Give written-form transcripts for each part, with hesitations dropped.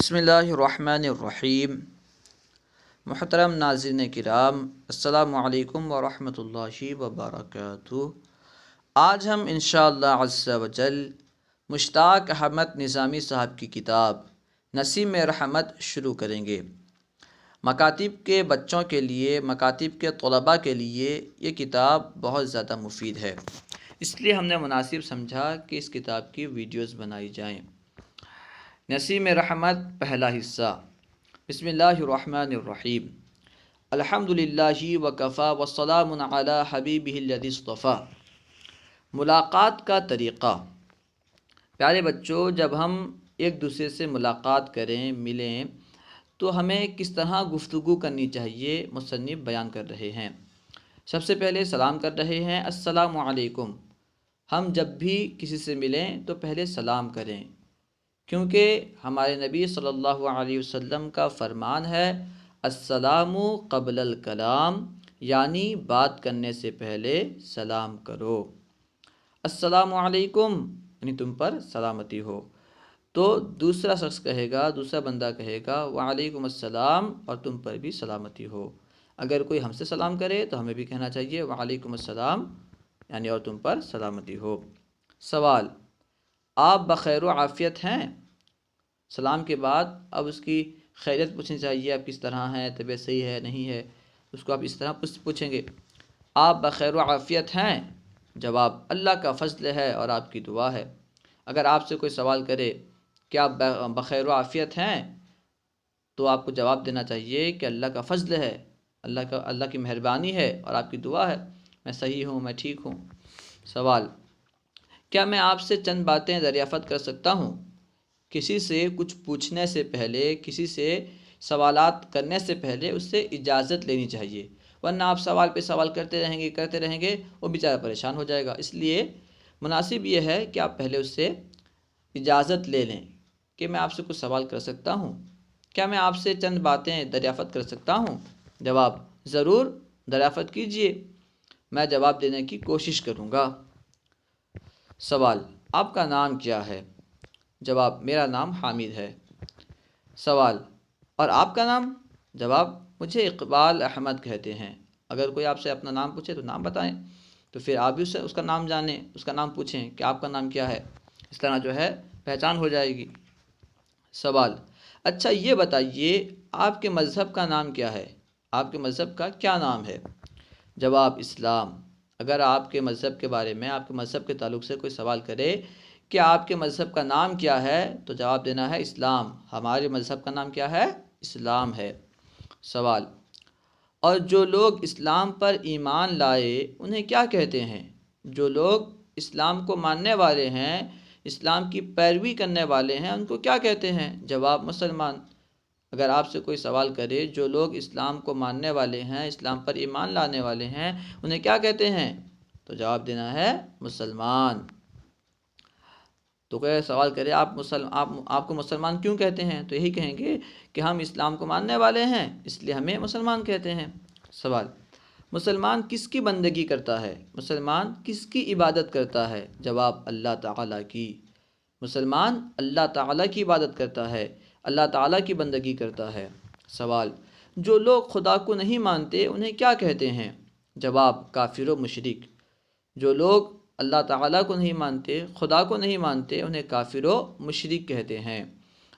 بسم اللہ الرحمن الرحیم۔ محترم ناظرین کرام، السلام علیکم ورحمۃ اللہ وبرکاتہ۔ آج ہم انشاءاللہ عز و جل مشتاق احمد نظامی صاحب کی کتاب نسیم رحمت شروع کریں گے۔ مکاتب کے بچوں کے لیے، مکاتب کے طلباء کے لیے یہ کتاب بہت زیادہ مفید ہے، اس لیے ہم نے مناسب سمجھا کہ اس کتاب کی ویڈیوز بنائی جائیں۔ نسیم رحمت پہلا حصہ۔ بسم اللہ الرحمن الرحیم۔ الحمد للہ وکفیٰ والسلام علی حبیبہ الذی اصطفیٰ۔ ملاقات کا طریقہ۔ پیارے بچوں، جب ہم ایک دوسرے سے ملاقات کریں، ملیں، تو ہمیں کس طرح گفتگو کرنی چاہیے مصنف بیان کر رہے ہیں۔ سب سے پہلے سلام کر رہے ہیں، السلام علیکم۔ ہم جب بھی کسی سے ملیں تو پہلے سلام کریں، کیونکہ ہمارے نبی صلی اللہ علیہ وسلم کا فرمان ہے، السلام قبل الکلام، یعنی بات کرنے سے پہلے سلام کرو۔ السلام علیکم یعنی تم پر سلامتی ہو، تو دوسرا شخص کہے گا، دوسرا بندہ کہے گا وعلیکم السلام، اور تم پر بھی سلامتی ہو۔ اگر کوئی ہم سے سلام کرے تو ہمیں بھی کہنا چاہیے وعلیکم السلام، یعنی اور تم پر سلامتی ہو۔ سوال: آپ بخیر و عافیت ہیں؟ سلام کے بعد اب اس کی خیریت پوچھنی چاہیے، آپ کس طرح ہیں، طبیعت صحیح ہے نہیں ہے، اس کو آپ اس طرح پوچھیں گے، آپ بخیر و عافیت ہیں؟ جواب: اللہ کا فضل ہے اور آپ کی دعا ہے۔ اگر آپ سے کوئی سوال کرے کہ آپ بخیر و عافیت ہیں، تو آپ کو جواب دینا چاہیے کہ اللہ کا فضل ہے، اللہ کی مہربانی ہے اور آپ کی دعا ہے، میں صحیح ہوں، میں ٹھیک ہوں۔ سوال: کیا میں آپ سے چند باتیں دریافت کر سکتا ہوں؟ کسی سے کچھ پوچھنے سے پہلے، کسی سے سوالات کرنے سے پہلے اس سے اجازت لینی چاہیے، ورنہ آپ سوال پہ سوال کرتے رہیں گے، وہ بیچارہ پریشان ہو جائے گا۔ اس لیے مناسب یہ ہے کہ آپ پہلے اس سے اجازت لے لیں کہ میں آپ سے کچھ سوال کر سکتا ہوں، کیا میں آپ سے چند باتیں دریافت کر سکتا ہوں؟ جواب: ضرور دریافت کیجیے، میں جواب دینے کی کوشش کروں گا۔ سوال: آپ کا نام کیا ہے؟ جواب: میرا نام حامد ہے۔ سوال: اور آپ کا نام؟ جواب: مجھے اقبال احمد کہتے ہیں۔ اگر کوئی آپ سے اپنا نام پوچھے تو نام بتائیں، تو پھر آپ بھی اس کا نام جانیں، اس کا نام پوچھیں کہ آپ کا نام کیا ہے، اس طرح جو ہے پہچان ہو جائے گی۔ سوال: اچھا یہ بتائیے، آپ کے مذہب کا نام کیا ہے؟ آپ کے مذہب کا کیا نام ہے؟ جواب: اسلام۔ اگر آپ کے مذہب کے بارے میں، آپ کے مذہب کے تعلق سے کوئی سوال کرے کہ آپ کے مذہب کا نام کیا ہے، تو جواب دینا ہے اسلام، ہمارے مذہب کا نام کیا ہے؟ اسلام ہے۔ سوال: اور جو لوگ اسلام پر ایمان لائے انہیں کیا کہتے ہیں؟ جو لوگ اسلام کو ماننے والے ہیں، اسلام کی پیروی کرنے والے ہیں، ان کو کیا کہتے ہیں؟ جواب: مسلمان۔ اگر آپ سے کوئی سوال کرے جو لوگ اسلام کو ماننے والے ہیں، اسلام پر ایمان لانے والے ہیں، انہیں کیا کہتے ہیں؟ تو جواب دینا ہے مسلمان۔ تو کوئی سوال کرے آپ کو مسلمان کیوں کہتے ہیں، تو یہی کہیں گے کہ ہم اسلام کو ماننے والے ہیں، اس لیے ہمیں مسلمان کہتے ہیں۔ سوال: مسلمان کس کی بندگی کرتا ہے؟ مسلمان کس کی عبادت کرتا ہے؟ جواب: اللہ تعالیٰ کی۔ مسلمان اللہ تعالیٰ کی عبادت کرتا ہے، اللہ تعالیٰ کی بندگی کرتا ہے۔ سوال: جو لوگ خدا کو نہیں مانتے انہیں کیا کہتے ہیں؟ جواب: کافر و مشرک۔ جو لوگ اللہ تعالیٰ کو نہیں مانتے، خدا کو نہیں مانتے، انہیں کافر و مشرک کہتے ہیں۔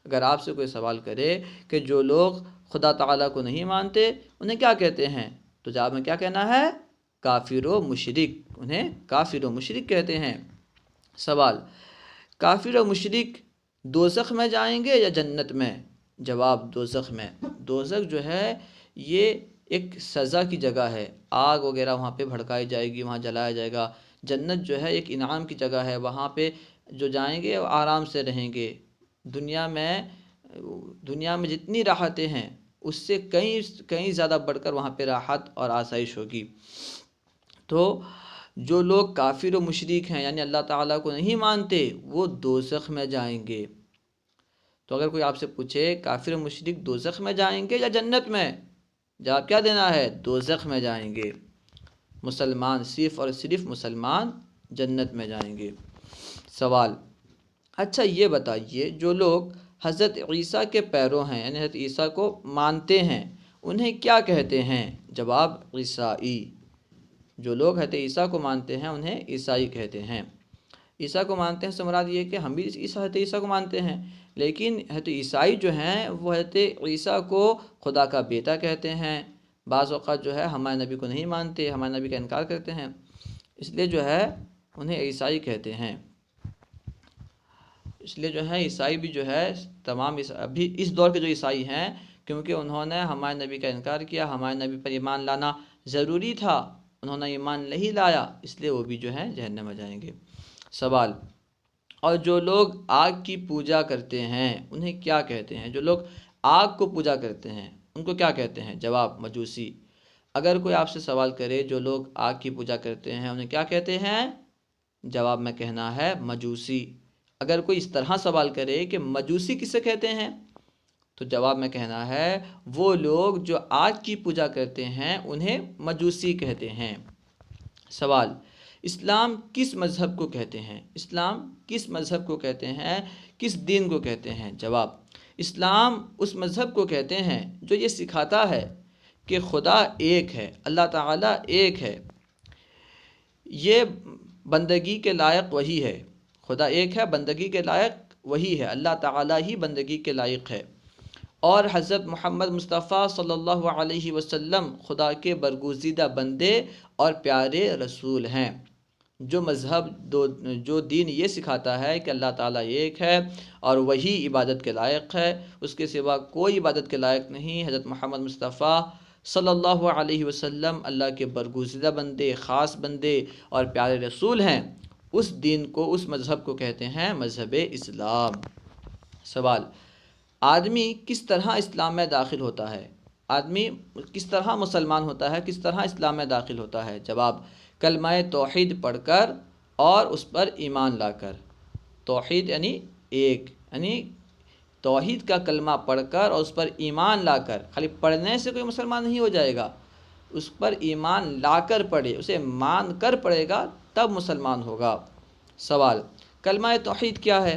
اگر آپ سے کوئی سوال کرے کہ جو لوگ خدا تعالیٰ کو نہیں مانتے انہیں کیا کہتے ہیں، تو جواب میں کیا کہنا ہے؟ کافر و مشرک، انہیں کافر و مشرک کہتے ہیں۔ سوال: کافر و مشرک دوزخ میں جائیں گے یا جنت میں؟ جواب: دوزخ میں۔ دوزخ جو ہے یہ ایک سزا کی جگہ ہے، آگ وغیرہ وہاں پہ بھڑکائی جائے گی، وہاں جلایا جائے گا۔ جنت جو ہے ایک انعام کی جگہ ہے، وہاں پہ جو جائیں گے وہ آرام سے رہیں گے۔ دنیا میں جتنی راحتیں ہیں اس سے کہیں زیادہ بڑھ کر وہاں پہ راحت اور آسائش ہوگی۔ تو جو لوگ کافر و مشرک ہیں، یعنی اللہ تعالیٰ کو نہیں مانتے، وہ دوزخ میں جائیں گے۔ تو اگر کوئی آپ سے پوچھے کافر و مشرک دوزخ میں جائیں گے یا جنت میں، جواب کیا دینا ہے؟ دوزخ میں جائیں گے۔ مسلمان، صرف اور صرف مسلمان جنت میں جائیں گے۔ سوال: اچھا یہ بتائیے، جو لوگ حضرت عیسیٰ کے پیرو ہیں یعنی حضرت عیسیٰ کو مانتے ہیں انہیں کیا کہتے ہیں؟ جواب عیسائی۔ جو لوگ حضرت عیسیٰ کو مانتے ہیں انہیں عیسائی کہتے ہیں۔ عیسیٰ کو مانتے ہیں سے مراد یہ کہ ہم بھی حضرت عیسیٰ کو مانتے ہیں، لیکن حضرت عیسائی جو ہیں وہ حضرت عیسیٰ کو خدا کا بیٹا کہتے ہیں۔ بعض اوقات جو ہے ہمارے نبی کو نہیں مانتے، ہمارے نبی کا انکار کرتے ہیں، اس لیے جو ہے انہیں عیسائی کہتے ہیں۔ اس لیے جو ہے عیسائی بھی جو ہے تمام ابھی اس دور کے جو عیسائی ہیں، کیونکہ انہوں نے ہمارے نبی کا انکار کیا، ہمارے نبی پر ایمان لانا ضروری تھا، انہوں نے ایمان نہیں لایا، اس لیے وہ بھی جو ہے جہنم میں جائیں گے۔ سوال، اور جو لوگ آگ کی پوجا کرتے ہیں انہیں کیا کہتے ہیں؟ جو لوگ آگ کو پوجا کرتے ہیں ان کو کیا کہتے ہیں؟ جواب مجوسی۔ اگر کوئی آپ سے سوال کرے جو لوگ آگ کی پوجا کرتے ہیں انہیں کیا کہتے ہیں؟ جواب میں کہنا ہے مجوسی۔ اگر کوئی اس طرح سوال کرے کہ مجوسی کسے کہتے ہیں، تو جواب میں کہنا ہے وہ لوگ جو آگ کی پوجا کرتے ہیں انہیں مجوسی کہتے ہیں۔ سوال، اسلام کس مذہب کو کہتے ہیں؟ اسلام کس مذہب کو کہتے ہیں؟ کس دین کو کہتے ہیں؟ جواب، اسلام اس مذہب کو کہتے ہیں جو یہ سکھاتا ہے کہ خدا ایک ہے، اللہ تعالیٰ ایک ہے، یہ بندگی کے لائق وہی ہے۔ خدا ایک ہے، بندگی کے لائق وہی ہے، اللہ تعالیٰ ہی بندگی کے لائق ہے، اور حضرت محمد مصطفیٰ صلی اللہ علیہ وسلم خدا کے برگزیدہ بندے اور پیارے رسول ہیں۔ جو مذہب جو دین یہ سکھاتا ہے کہ اللہ تعالیٰ ایک ہے اور وہی عبادت کے لائق ہے، اس کے سوا کوئی عبادت کے لائق نہیں، حضرت محمد مصطفیٰ صلی اللہ علیہ وسلم اللہ کے برگزیدہ بندے، خاص بندے اور پیارے رسول ہیں، اس دین کو، اس مذہب کو کہتے ہیں مذہب اسلام۔ سوال، آدمی کس طرح اسلام میں داخل ہوتا ہے؟ آدمی کس طرح مسلمان ہوتا ہے، کس طرح اسلام میں داخل ہوتا ہے؟ جواب، کلمہ توحید پڑھ کر اور اس پر ایمان لا کر۔ توحید یعنی ایک، یعنی توحید کا کلمہ پڑھ کر اور اس پر ایمان لا کر۔ خالی پڑھنے سے کوئی مسلمان نہیں ہو جائے گا، اس پر ایمان لا کر پڑھے، اسے مان کر پڑھے گا تب مسلمان ہوگا۔ سوال، کلمہ توحید کیا ہے؟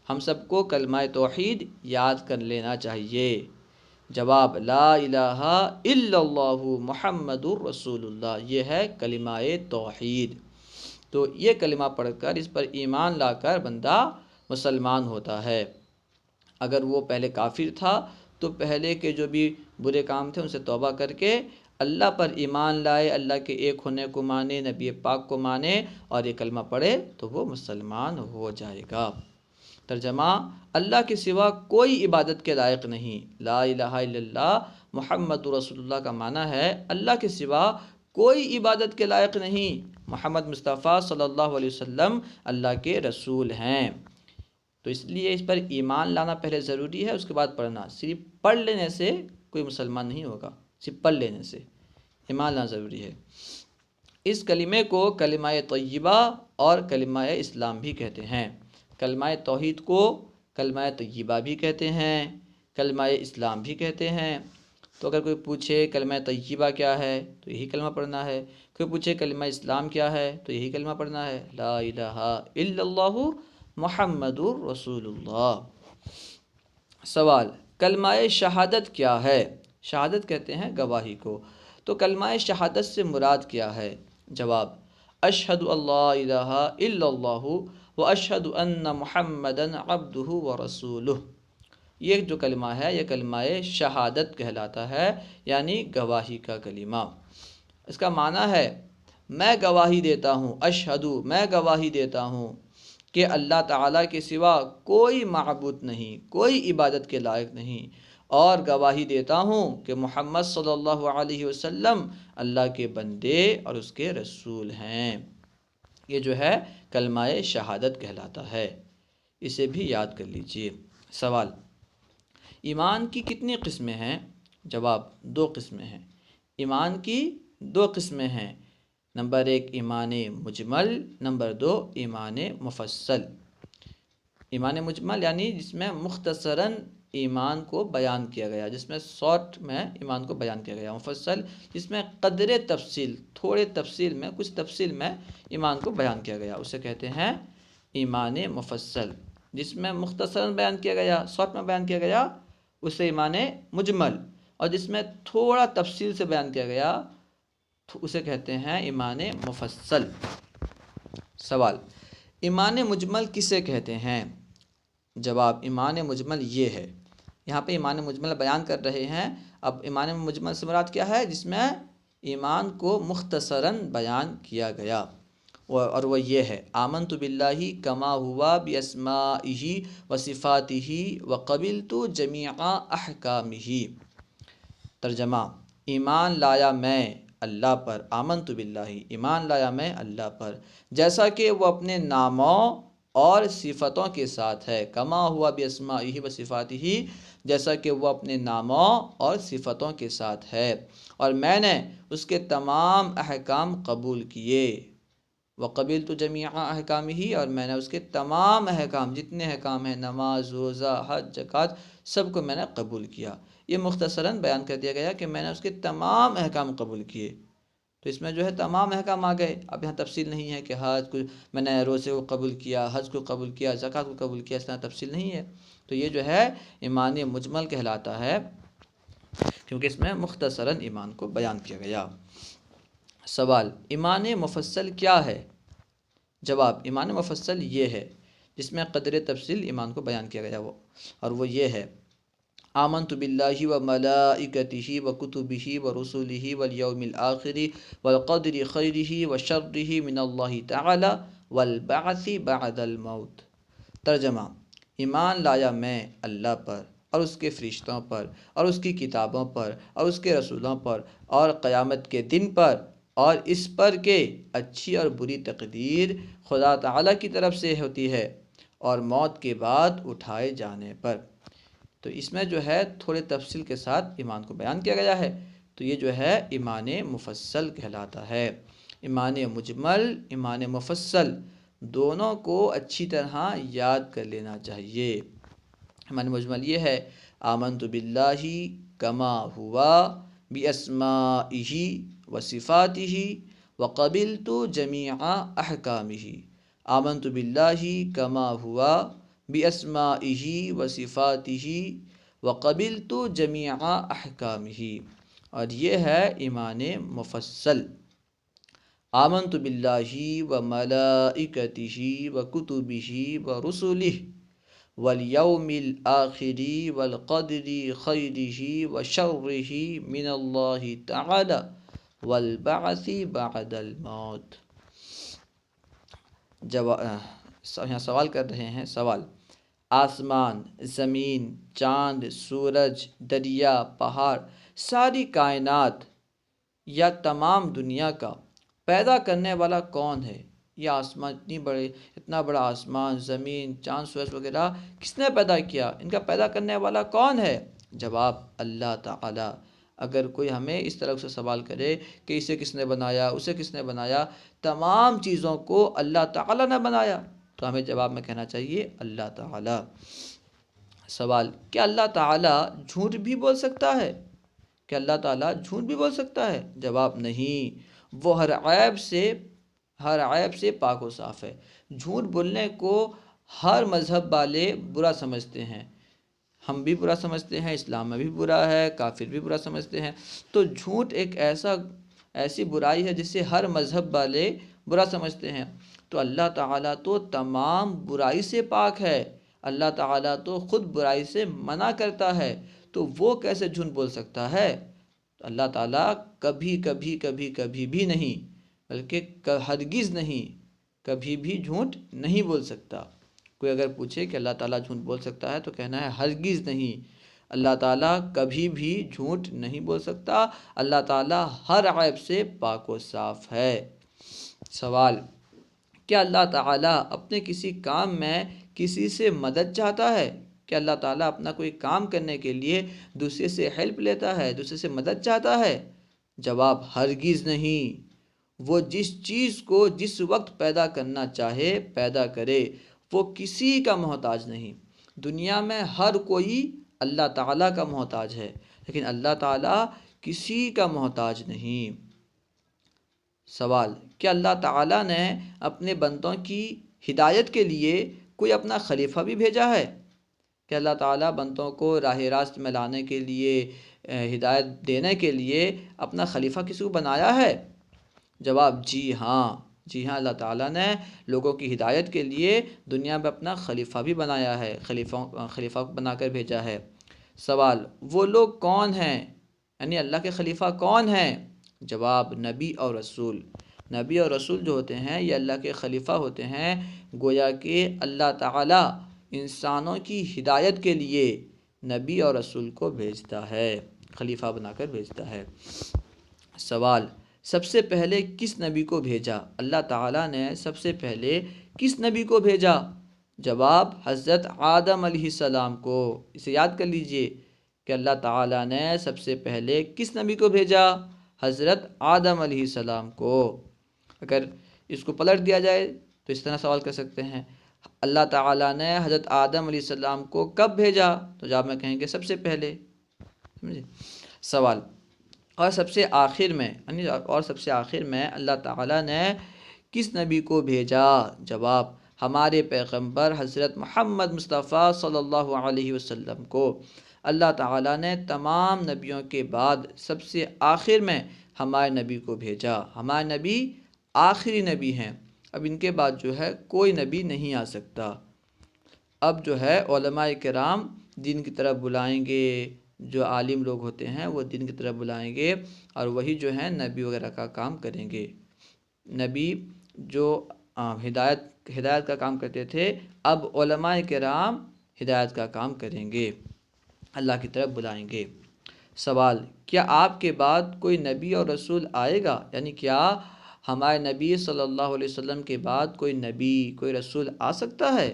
ہم سب کو کلمہ توحید یاد کر لینا چاہیے۔ جواب، لا الہ الا اللہ محمد الرسول اللہ، یہ ہے کلمہ توحید۔ تو یہ کلمہ پڑھ کر اس پر ایمان لا کر بندہ مسلمان ہوتا ہے۔ اگر وہ پہلے کافر تھا تو پہلے کے جو بھی برے کام تھے ان سے توبہ کر کے اللہ پر ایمان لائے، اللہ کے ایک ہونے کو مانے، نبی پاک کو مانے اور یہ کلمہ پڑھے تو وہ مسلمان ہو جائے گا۔ ترجمہ، اللہ کے سوا کوئی عبادت کے لائق نہیں۔ لا الہ الا اللہ محمد رسول اللہ کا معنی ہے اللہ کے سوا کوئی عبادت کے لائق نہیں، محمد مصطفیٰ صلی اللہ علیہ وسلم اللہ کے رسول ہیں۔ تو اس لیے اس پر ایمان لانا پہلے ضروری ہے، اس کے بعد پڑھنا۔ صرف پڑھ لینے سے کوئی مسلمان نہیں ہوگا، صرف پڑھ لینے سے ایمان لانا ضروری ہے۔ اس کلمے کو کلمہ طیبہ اور کلمہ اسلام بھی کہتے ہیں۔ کلمہ توحید کو کلمہ طیبہ بھی کہتے ہیں، کلمہ اسلام بھی کہتے ہیں۔ تو اگر کوئی پوچھے کلمہ طیبہ کیا ہے تو یہی کلمہ پڑھنا ہے، کوئی پوچھے کلمہ اسلام کیا ہے تو یہی کلمہ پڑھنا ہے، لا الہ الا اللہ محمد الرسول اللہ۔ سوال، کلمہ شہادت کیا ہے؟ شہادت کہتے ہیں گواہی کو، تو کلمہ شہادت سے مراد کیا ہے؟ جواب، اشہد اللہ الہ الا اللہ واشہد ان محمدً عبدہ ورسولہ۔ یہ جو کلمہ ہے یہ کلمہ شہادت کہلاتا ہے، یعنی گواہی کا کلمہ۔ اس کا معنی ہے میں گواہی دیتا ہوں، اشہدو میں گواہی دیتا ہوں کہ اللہ تعالیٰ کے سوا کوئی معبود نہیں، کوئی عبادت کے لائق نہیں، اور گواہی دیتا ہوں کہ محمد صلی اللہ علیہ وسلم اللہ کے بندے اور اس کے رسول ہیں۔ یہ جو ہے کلمہ شہادت کہلاتا ہے، اسے بھی یاد کر لیجئے۔ سوال، ایمان کی کتنی قسمیں ہیں؟ جواب، 2 قسمیں ہیں۔ ایمان کی 2 قسمیں ہیں، نمبر 1 ایمان مجمل، نمبر 2 ایمان مفصل۔ ایمان مجمل یعنی جس میں مختصراً ایمان کو بیان کیا گیا، جس میں شارٹ میں ایمان کو بیان کیا گیا۔ مفصل جس میں قدر تفصیل، تھوڑے تفصیل میں، کچھ تفصیل میں ایمان کو بیان کیا گیا، اسے کہتے ہیں ایمان مفصل۔ جس میں مختصراً بیان کیا گیا، شارٹ میں بیان کیا گیا، اسے ایمان مجمل، اور جس میں تھوڑا تفصیل سے بیان کیا گیا تو اسے کہتے ہیں ایمان مفصل۔ سوال، ایمان مجمل کسے کہتے ہیں؟ جواب، ایمان مجمل یہ ہے، یہاں پہ ایمان مجمل بیان کر رہے ہیں۔ اب ایمان مجمل سے مراد کیا ہے؟ جس میں ایمان کو مختصراً بیان کیا گیا، اور وہ یہ ہے: آمنت باللہ کما ہوا باسمائہ و صفاتہ و قبلت جمیع احکامہ۔ ترجمہ: ایمان لایا میں اللہ پر، آمنت باللہ، ایمان لایا میں اللہ پر، جیسا کہ وہ اپنے ناموں اور صفتوں کے ساتھ ہے، کما ہوا باسمائہ و صفاتہ، جیسا کہ وہ اپنے ناموں اور صفتوں کے ساتھ ہے، اور میں نے اس کے تمام احکام قبول کیے، وقبلت جمیع احکامہ، اور میں نے اس کے تمام احکام، جتنے احکام ہیں، نماز، روزہ، حج، زکوٰۃ، سب کو میں نے قبول کیا۔ یہ مختصراً بیان کر دیا گیا کہ میں نے اس کے تمام احکام قبول کیے، تو اس میں جو ہے تمام احکام آ گئے۔ اب یہاں تفصیل نہیں ہے کہ حج کو میں نے روزے کو قبول کیا، حج کو قبول کیا، زکوٰۃ کو قبول کیا، اس طرح تفصیل نہیں ہے، تو یہ جو ہے ایمان مجمل کہلاتا ہے، کیونکہ اس میں مختصراً ایمان کو بیان کیا گیا۔ سوال، ایمان مفصل کیا ہے؟ جواب، ایمان مفصل یہ ہے جس میں قدر تفصیل ایمان کو بیان کیا گیا، اور وہ یہ ہے: آمنت باللہ و ملائکتہ و کتبہ و رسلہ والیوم الآخر والقدر خیرہ و شرہ من اللہ تعالی والبعث بعد الموت۔ ترجمہ: ایمان لایا میں اللہ پر اور اس کے فرشتوں پر اور اس کی کتابوں پر اور اس کے رسولوں پر اور قیامت کے دن پر، اور اس پر کہ اچھی اور بری تقدیر خدا تعالیٰ کی طرف سے ہوتی ہے، اور موت کے بعد اٹھائے جانے پر۔ تو اس میں جو ہے تھوڑے تفصیل کے ساتھ ایمان کو بیان کیا گیا ہے، تو یہ جو ہے ایمان مفصل کہلاتا ہے۔ ایمان مجمل، ایمان مفصل، دونوں کو اچھی طرح یاد کر لینا چاہیے۔ ایمان مجمل یہ ہے: آمنت باللہ کما ہوا باسمائہ و صفاتہ و قبلت جمیع احکامہ۔ آمنت باللہ کما ہوا باسمائہ و صفاتہ و قبلت جمیع احکامہ، اور یہ ہے ایمان مفصل۔ آمنت باللہ و ملائکتہ و کتبہ و رسلہ والیوم الآخر والقدر خیرہ و شرہ من اللہ تعالی والبعث بعد الموت۔ یہاں سوال کر رہے ہیں۔ سوال: آسمان، زمین، چاند، سورج، دریا، پہاڑ، ساری کائنات یا تمام دنیا کا پیدا کرنے والا کون ہے؟ یہ آسمان، اتنا بڑا آسمان، زمین، چاند، سورج وغیرہ کس نے پیدا کیا؟ ان کا پیدا کرنے والا کون ہے؟ جواب: اللہ تعالی۔ اگر کوئی ہمیں اس طرح سے سوال کرے کہ اسے کس نے بنایا، اسے کس نے بنایا، تمام چیزوں کو اللہ تعالی نے بنایا، تو ہمیں جواب میں کہنا چاہیے اللہ تعالی۔ سوال: کیا اللہ تعالیٰ جھوٹ بھی بول سکتا ہے؟ کیا اللہ تعالیٰ جھوٹ بھی بول سکتا ہے؟ جواب: نہیں، وہ ہر عیب سے پاک و صاف ہے۔ جھوٹ بولنے کو ہر مذہب والے برا سمجھتے ہیں، ہم بھی برا سمجھتے ہیں، اسلام میں بھی برا ہے، کافر بھی برا سمجھتے ہیں۔ تو جھوٹ ایک ایسی برائی ہے جسے ہر مذہب والے برا سمجھتے ہیں، تو اللہ تعالیٰ تو تمام برائی سے پاک ہے، اللہ تعالیٰ تو خود برائی سے منع کرتا ہے، تو وہ کیسے جھوٹ بول سکتا ہے؟ تو اللہ تعالیٰ کبھی بھی نہیں، بلکہ ہرگز نہیں، کبھی بھی جھوٹ نہیں بول سکتا۔ کوئی اگر پوچھے کہ اللہ تعالیٰ جھوٹ بول سکتا ہے تو کہنا ہے ہرگز نہیں، اللہ تعالیٰ کبھی بھی جھوٹ نہیں بول سکتا، اللہ تعالیٰ ہر عیب سے پاک و صاف ہے۔ سوال: کیا اللہ تعالیٰ اپنے کسی کام میں کسی سے مدد چاہتا ہے؟ کیا اللہ تعالیٰ اپنا کوئی کام کرنے کے لیے دوسرے سے ہیلپ لیتا ہے، دوسرے سے مدد چاہتا ہے؟ جواب: ہرگز نہیں، وہ جس چیز کو جس وقت پیدا کرنا چاہے پیدا کرے، وہ کسی کا محتاج نہیں۔ دنیا میں ہر کوئی اللہ تعالیٰ کا محتاج ہے، لیکن اللہ تعالیٰ کسی کا محتاج نہیں۔ سوال: کیا اللہ تعالیٰ نے اپنے بندوں کی ہدایت کے لیے کوئی اپنا خلیفہ بھی بھیجا ہے کہ اللہ تعالیٰ بندوں کو راہ راست میں لانے کے لیے، ہدایت دینے کے لیے اپنا خلیفہ کسی کو بنایا ہے؟ جواب جی ہاں، جی ہاں، اللہ تعالیٰ نے لوگوں کی ہدایت کے لیے دنیا میں اپنا خلیفہ بھی بنایا ہے، خلیفہ بنا کر بھیجا ہے۔ سوال، وہ لوگ کون ہیں؟ یعنی اللہ کے خلیفہ کون ہیں؟ جواب، نبی اور رسول۔ نبی اور رسول جو ہوتے ہیں یہ اللہ کے خلیفہ ہوتے ہیں، گویا کہ اللہ تعالیٰ انسانوں کی ہدایت کے لیے نبی اور رسول کو بھیجتا ہے، خلیفہ بنا کر بھیجتا ہے۔ سوال، سب سے پہلے کس نبی کو بھیجا؟ اللہ تعالیٰ نے سب سے پہلے کس نبی کو بھیجا؟ جواب، حضرت آدم علیہ السلام کو۔ اسے یاد کر لیجئے کہ اللہ تعالیٰ نے سب سے پہلے کس نبی کو بھیجا؟ حضرت آدم علیہ السلام کو۔ اگر اس کو پلٹ دیا جائے تو اس طرح سوال کر سکتے ہیں، اللہ تعالیٰ نے حضرت آدم علیہ السلام کو کب بھیجا؟ تو جواب میں کہیں گے سب سے پہلے۔ سمجھے؟ سوال، اور سب سے آخر میں اللہ تعالیٰ نے کس نبی کو بھیجا؟ جواب، ہمارے پیغمبر حضرت محمد مصطفیٰ صلی اللہ علیہ وسلم کو اللہ تعالیٰ نے تمام نبیوں کے بعد سب سے آخر میں ہمارے نبی کو بھیجا۔ ہمارے نبی آخری نبی ہیں، اب ان کے بعد جو ہے کوئی نبی نہیں آ سکتا۔ اب جو ہے علماء کرام دین کی طرف بلائیں گے، جو عالم لوگ ہوتے ہیں وہ دین کی طرف بلائیں گے اور وہی جو ہے نبی وغیرہ کا کام کریں گے۔ نبی جو ہدایت کا کام کرتے تھے، اب علماء کرام ہدایت کا کام کریں گے، اللہ کی طرف بلائیں گے۔ سوال، کیا آپ کے بعد کوئی نبی اور رسول آئے گا؟ یعنی کیا ہمارے نبی صلی اللہ علیہ وسلم کے بعد کوئی نبی، کوئی رسول آ سکتا ہے؟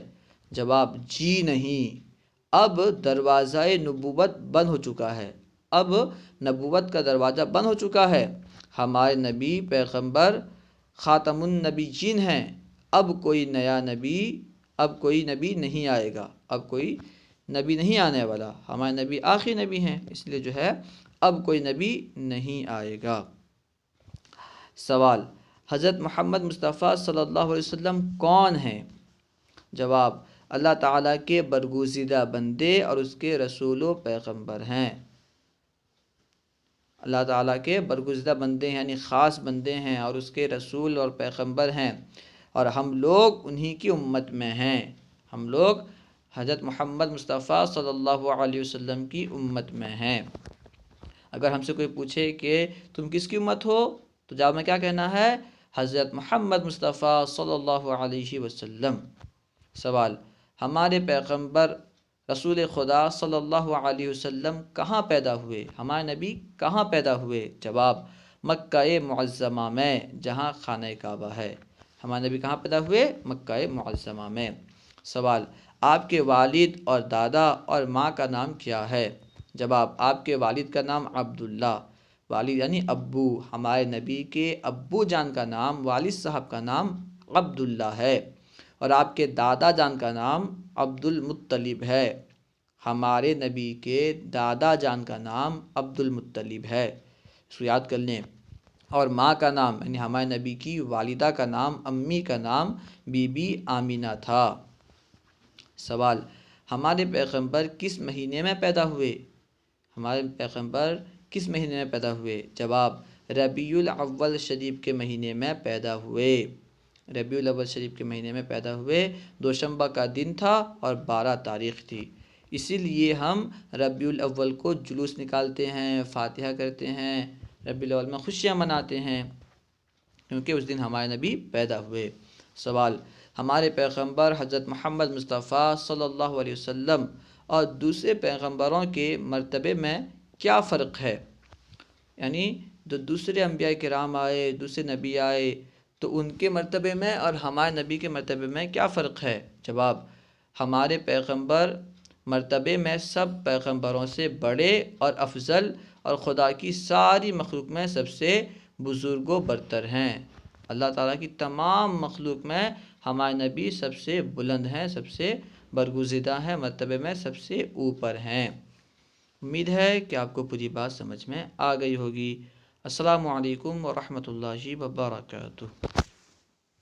جواب، جی نہیں، اب دروازہ نبوت بند ہو چکا ہے، اب نبوت کا دروازہ بند ہو چکا ہے۔ ہمارے نبی پیغمبر خاتم النبیین ہیں، اب کوئی نبی نہیں آئے گا، اب کوئی نبی نہیں آنے والا، ہمارے نبی آخری نبی ہیں، اس لیے جو ہے اب کوئی نبی نہیں آئے گا۔ سوال، حضرت محمد مصطفیٰ صلی اللہ علیہ وسلم کون ہیں؟ جواب، اللہ تعالیٰ کے برگزیدہ بندے اور اس کے رسول و پیغمبر ہیں۔ اللہ تعالیٰ کے برگزیدہ بندے ہیں، یعنی خاص بندے ہیں، اور اس کے رسول اور پیغمبر ہیں، اور ہم لوگ انہی کی امت میں ہیں۔ ہم لوگ حضرت محمد مصطفیٰ صلی اللہ علیہ وسلم کی امت میں ہیں۔ اگر ہم سے کوئی پوچھے کہ تم کس کی امت ہو تو جواب میں کیا کہنا ہے؟ حضرت محمد مصطفیٰ صلی اللہ علیہ وسلم۔ سوال، ہمارے پیغمبر رسول خدا صلی اللہ علیہ وسلم کہاں پیدا ہوئے؟ ہمارے نبی کہاں پیدا ہوئے؟ جواب، مکہ معظمہ میں، جہاں خانہ کعبہ ہے۔ ہمارے نبی کہاں پیدا ہوئے؟ مکہ معظمہ میں۔ سوال، آپ کے والد اور دادا اور ماں کا نام کیا ہے؟ جواب، آپ کے والد کا نام عبداللہ، والد یعنی ابو، ہمارے نبی کے ابو جان کا نام، والد صاحب کا نام عبداللہ ہے، اور آپ کے دادا جان کا نام عبد المطلب ہے۔ ہمارے نبی کے دادا جان کا نام عبد المطلب ہے، اس کو یاد کر لیں۔ اور ماں کا نام یعنی ہمارے نبی کی والدہ کا نام، امی کا نام بی بی آمینہ تھا۔ سوال، ہمارے پیغمبر کس مہینے میں پیدا ہوئے؟ ہمارے پیغمبر کس مہینے میں پیدا ہوئے؟ جواب، ربیع الاول شریف کے مہینے میں پیدا ہوئے۔ ربیع الاول شریف کے مہینے میں پیدا ہوئے، دوشنبہ کا دن تھا اور 12 تاریخ تھی، اسی لیے ہم ربیع الاول کو جلوس نکالتے ہیں، فاتحہ کرتے ہیں، ربیع الاول میں خوشیاں مناتے ہیں، کیونکہ اس دن ہمارے نبی پیدا ہوئے۔ سوال، ہمارے پیغمبر حضرت محمد مصطفیٰ صلی اللہ علیہ وسلم اور دوسرے پیغمبروں کے مرتبے میں کیا فرق ہے؟ یعنی جو دوسرے انبیاء کرام آئے، دوسرے نبی آئے، تو ان کے مرتبے میں اور ہمارے نبی کے مرتبے میں کیا فرق ہے؟ جواب، ہمارے پیغمبر مرتبے میں سب پیغمبروں سے بڑے اور افضل اور خدا کی ساری مخلوق میں سب سے بزرگ و برتر ہیں۔ اللہ تعالیٰ کی تمام مخلوق میں ہمارے نبی سب سے بلند ہیں، سب سے برگزیدہ ہیں، مرتبے میں سب سے اوپر ہیں۔ امید ہے کہ آپ کو پوری بات سمجھ میں آ گئی ہوگی۔ السلام علیکم ورحمۃ اللہ وبرکاتہ۔